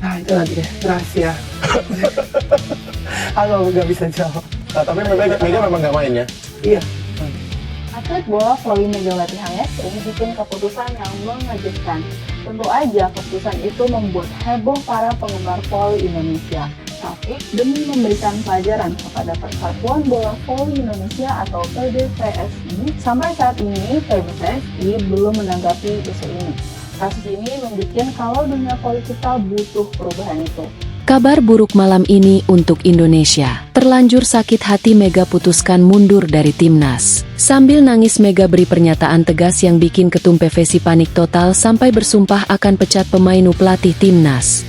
Nah itu lagi deh, rahasia. Aku nggak bisa jawab. Nah, tapi Mega memang nggak main ya? Iya. Atlet bola voli Megawati Hangestri bikin keputusan yang mengejutkan. Tentu aja keputusan itu membuat heboh para penggemar voli Indonesia. Tapi demi memberikan pelajaran kepada Persatuan Bola Voli Indonesia atau PBVSI, sampai saat ini PBVSI belum menanggapi isu ini. Kasus ini membuktikan kalau dunia voli kita butuh perubahan itu. Kabar buruk malam ini untuk Indonesia. Terlanjur sakit hati Mega putuskan mundur dari timnas. Sambil nangis Mega beri pernyataan tegas yang bikin ketum PVSI panik total sampai bersumpah akan pecat pemain pelatih timnas.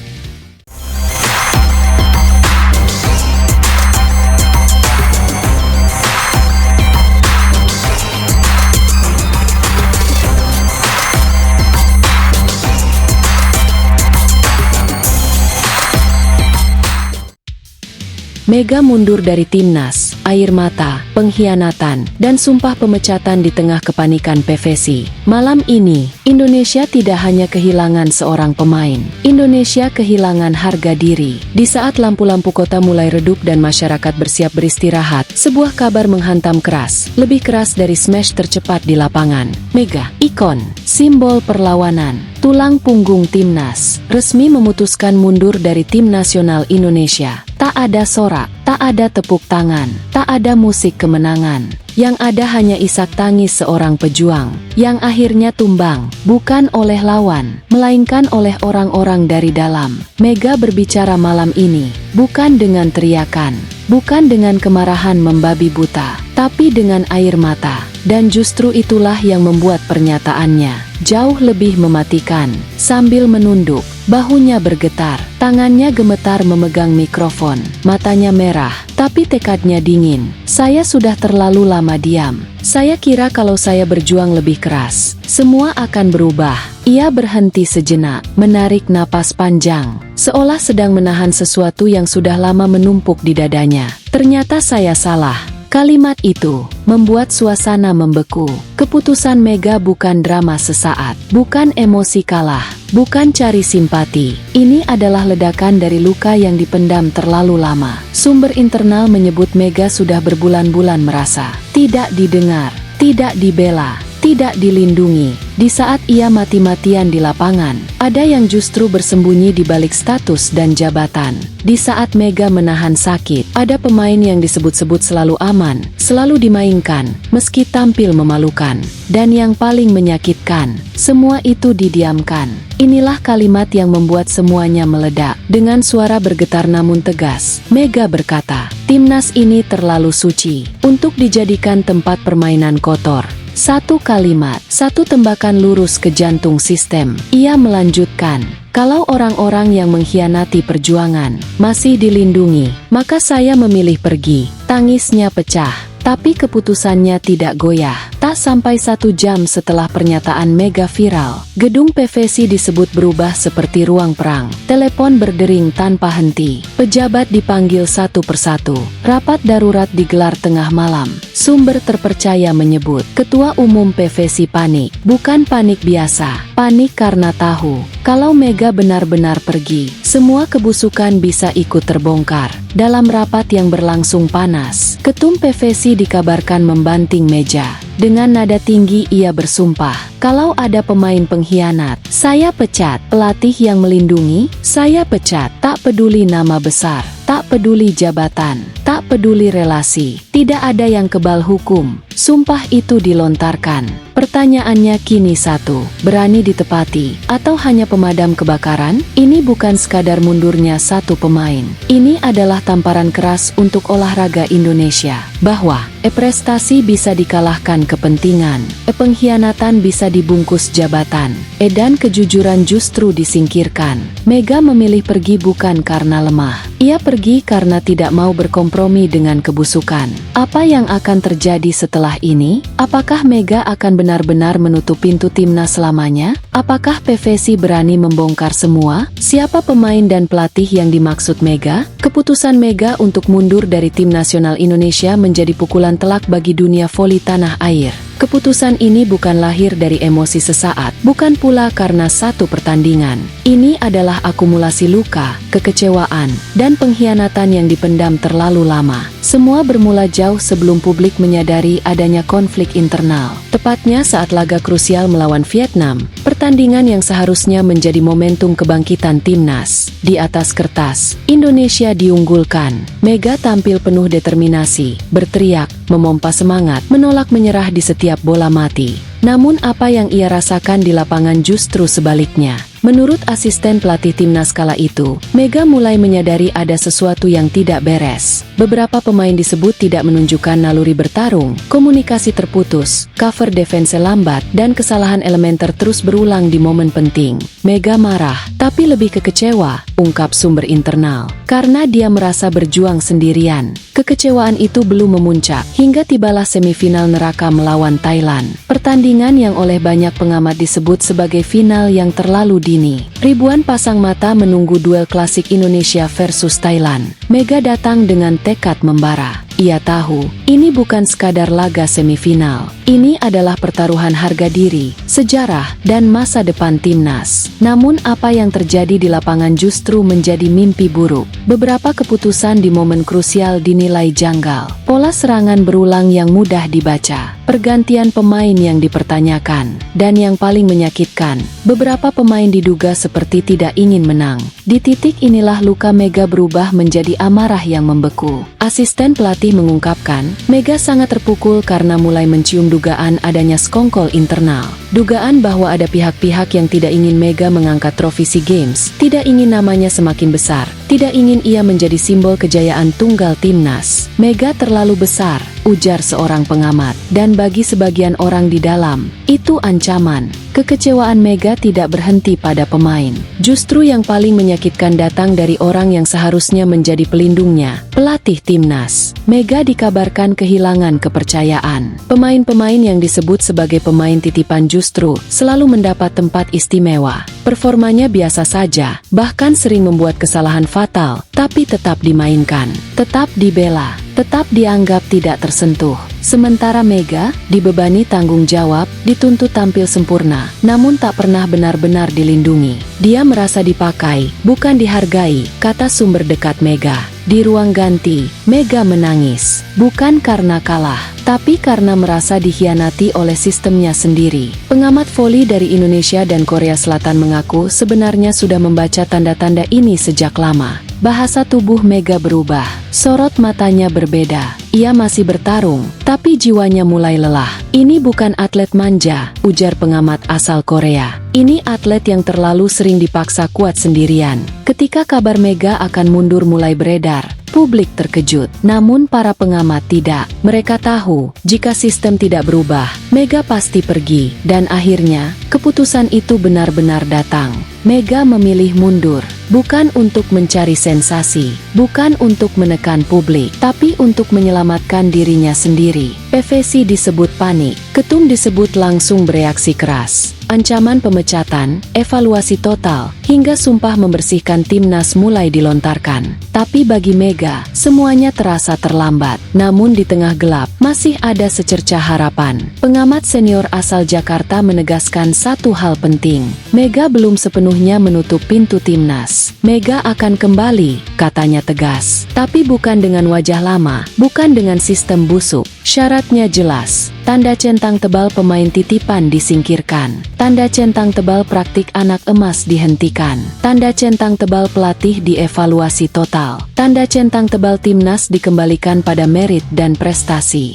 Mega mundur dari timnas, air mata, pengkhianatan, dan sumpah pemecatan di tengah kepanikan PVSI. Malam ini, Indonesia tidak hanya kehilangan seorang pemain. Indonesia kehilangan harga diri. Di saat lampu-lampu kota mulai redup dan masyarakat bersiap beristirahat, sebuah kabar menghantam keras, lebih keras dari smash tercepat di lapangan. Mega, ikon, simbol perlawanan, tulang punggung timnas, resmi memutuskan mundur dari tim nasional Indonesia. Tak ada sorak, tak ada tepuk tangan, tak ada musik kemenangan. Yang ada hanya isak tangis seorang pejuang, yang akhirnya tumbang, bukan oleh lawan, melainkan oleh orang-orang dari dalam. Mega berbicara malam ini, bukan dengan teriakan, bukan dengan kemarahan membabi buta, tapi dengan air mata. Dan justru itulah yang membuat pernyataannya jauh lebih mematikan. Sambil menunduk, bahunya bergetar, tangannya gemetar memegang mikrofon, matanya merah, tapi tekadnya dingin. Saya sudah terlalu lama diam. Saya kira kalau saya berjuang lebih keras, semua akan berubah. Ia berhenti sejenak, menarik napas panjang, seolah sedang menahan sesuatu yang sudah lama menumpuk di dadanya. Ternyata saya salah. Kalimat itu membuat suasana membeku. Keputusan Mega bukan drama sesaat, bukan emosi kalah, bukan cari simpati. Ini adalah ledakan dari luka yang dipendam terlalu lama. Sumber internal menyebut Mega sudah berbulan-bulan merasa tidak didengar, tidak dibela, tidak dilindungi. Di saat ia mati-matian di lapangan, ada yang justru bersembunyi di balik status dan jabatan. Di saat Mega menahan sakit, ada pemain yang disebut-sebut selalu aman, selalu dimainkan, meski tampil memalukan. Dan yang paling menyakitkan, semua itu didiamkan. Inilah kalimat yang membuat semuanya meledak. Dengan suara bergetar namun tegas, Mega berkata, timnas ini terlalu suci untuk dijadikan tempat permainan kotor. Satu kalimat, satu tembakan lurus ke jantung sistem. Ia melanjutkan, kalau orang-orang yang mengkhianati perjuangan masih dilindungi, maka saya memilih pergi. Tangisnya pecah, tapi keputusannya tidak goyah. Tak sampai 1 jam setelah pernyataan Mega viral, gedung PVSI disebut berubah seperti ruang perang. Telepon berdering tanpa henti. Pejabat dipanggil satu persatu. Rapat darurat digelar tengah malam. Sumber terpercaya menyebut, Ketua Umum PVSI panik. Bukan panik biasa, panik karena tahu, kalau Mega benar-benar pergi, semua kebusukan bisa ikut terbongkar. Dalam rapat yang berlangsung panas, Ketum PVSI dikabarkan membanting meja. Dengan nada tinggi ia bersumpah, kalau ada pemain pengkhianat, saya pecat. Pelatih yang melindungi, saya pecat. Tak peduli nama besar, tak peduli jabatan, tak peduli relasi. Tidak ada yang kebal hukum. Sumpah itu dilontarkan. Pertanyaannya kini satu, berani ditepati, atau hanya pemadam kebakaran? Ini bukan sekadar mundurnya satu pemain. Ini adalah tamparan keras untuk olahraga Indonesia, bahwa prestasi bisa dikalahkan kepentingan, pengkhianatan bisa dibungkus jabatan, dan kejujuran justru disingkirkan. Mega memilih pergi bukan karena lemah. Ia pergi karena tidak mau berkompromi dengan kebusukan. Apa yang akan terjadi setelah ini? Apakah Mega akan benar-benar menutup pintu timnas selamanya? Apakah PVSI berani membongkar semua? Siapa pemain dan pelatih yang dimaksud Mega? Keputusan Mega untuk mundur dari tim nasional Indonesia menjadi pukulan telak bagi dunia voli tanah air. Keputusan ini bukan lahir dari emosi sesaat, bukan pula karena satu pertandingan. Ini adalah akumulasi luka, kekecewaan, dan pengkhianatan yang dipendam terlalu lama. Semua bermula jauh sebelum publik menyadari adanya konflik internal. Tepatnya saat laga krusial melawan Vietnam, pertandingan yang seharusnya menjadi momentum kebangkitan timnas. Di atas kertas, Indonesia diunggulkan. Mega tampil penuh determinasi, berteriak, memompa semangat, menolak menyerah di setiap bola mati. Namun apa yang ia rasakan di lapangan justru sebaliknya. Menurut asisten pelatih timnas kala itu, Mega mulai menyadari ada sesuatu yang tidak beres. Beberapa pemain disebut tidak menunjukkan naluri bertarung, komunikasi terputus, cover defense lambat, dan kesalahan elementer terus berulang di momen penting. Mega marah, tapi lebih kekecewa, ungkap sumber internal. Karena dia merasa berjuang sendirian. Kekecewaan itu belum memuncak, hingga tibalah semifinal neraka melawan Thailand. Pertandingan yang oleh banyak pengamat disebut sebagai final yang terlalu dini. Ribuan pasang mata menunggu duel klasik Indonesia versus Thailand. Mega datang dengan tekad membara. Ia tahu, ini bukan sekadar laga semifinal. Ini adalah pertaruhan harga diri, sejarah, dan masa depan timnas. Namun apa yang terjadi di lapangan justru menjadi mimpi buruk. Beberapa keputusan di momen krusial dinilai janggal. Pola serangan berulang yang mudah dibaca. Pergantian pemain yang dipertanyakan. Dan yang paling menyakitkan, beberapa pemain diduga seperti tidak ingin menang. Di titik inilah luka Mega berubah menjadi amarah yang membeku. Asisten pelatih mengungkapkan, Mega sangat terpukul karena mulai mencium dugaan adanya sekongkol internal. Dugaan bahwa ada pihak-pihak yang tidak ingin Mega mengangkat trofi SEA Games, tidak ingin namanya semakin besar, tidak ingin ia menjadi simbol kejayaan tunggal timnas. Mega terlalu besar, ujar seorang pengamat, dan bagi sebagian orang di dalam, itu ancaman. Kekecewaan Mega tidak berhenti pada pemain. Justru yang paling menyakitkan datang dari orang yang seharusnya menjadi pelindungnya, pelatih timnas. Mega dikabarkan kehilangan kepercayaan. Pemain-pemain yang disebut sebagai pemain titipan justru selalu mendapat tempat istimewa. Performanya biasa saja, bahkan sering membuat kesalahan fatal, tapi tetap dimainkan, tetap dibela, tetap dianggap tidak tersentuh. Sementara Mega dibebani tanggung jawab, dituntut tampil sempurna, namun tak pernah benar-benar dilindungi. Dia merasa dipakai, bukan dihargai, kata sumber dekat Mega. Di ruang ganti, Mega menangis, bukan karena kalah, tapi karena merasa dikhianati oleh sistemnya sendiri. Pengamat voli dari Indonesia dan Korea Selatan mengaku sebenarnya sudah membaca tanda-tanda ini sejak lama. Bahasa tubuh Mega berubah, sorot matanya berbeda. Ia masih bertarung, tapi jiwanya mulai lelah. Ini bukan atlet manja, ujar pengamat asal Korea. Ini atlet yang terlalu sering dipaksa kuat sendirian. Ketika kabar Mega akan mundur mulai beredar, publik terkejut. Namun para pengamat tidak. Mereka tahu, jika sistem tidak berubah, Mega pasti pergi. Dan akhirnya, keputusan itu benar-benar datang. Mega memilih mundur, bukan untuk mencari sensasi, bukan untuk menekan publik, tapi untuk menyelamatkan dirinya sendiri. PVC disebut panik, ketum disebut langsung bereaksi keras. Ancaman pemecatan, evaluasi total, hingga sumpah membersihkan timnas mulai dilontarkan. Tapi bagi Mega, semuanya terasa terlambat. Namun di tengah gelap, masih ada secercah harapan. Pengamat senior asal Jakarta menegaskan satu hal penting. Mega belum sepenuhnya menutup pintu timnas. Mega akan kembali, katanya tegas. Tapi bukan dengan wajah lama, bukan dengan sistem busuk. Syaratnya jelas. Tanda centang tebal pemain titipan disingkirkan. Tanda centang tebal praktik anak emas dihentikan. Tanda centang tebal pelatih dievaluasi total. Tanda centang tebal timnas dikembalikan pada merit dan prestasi.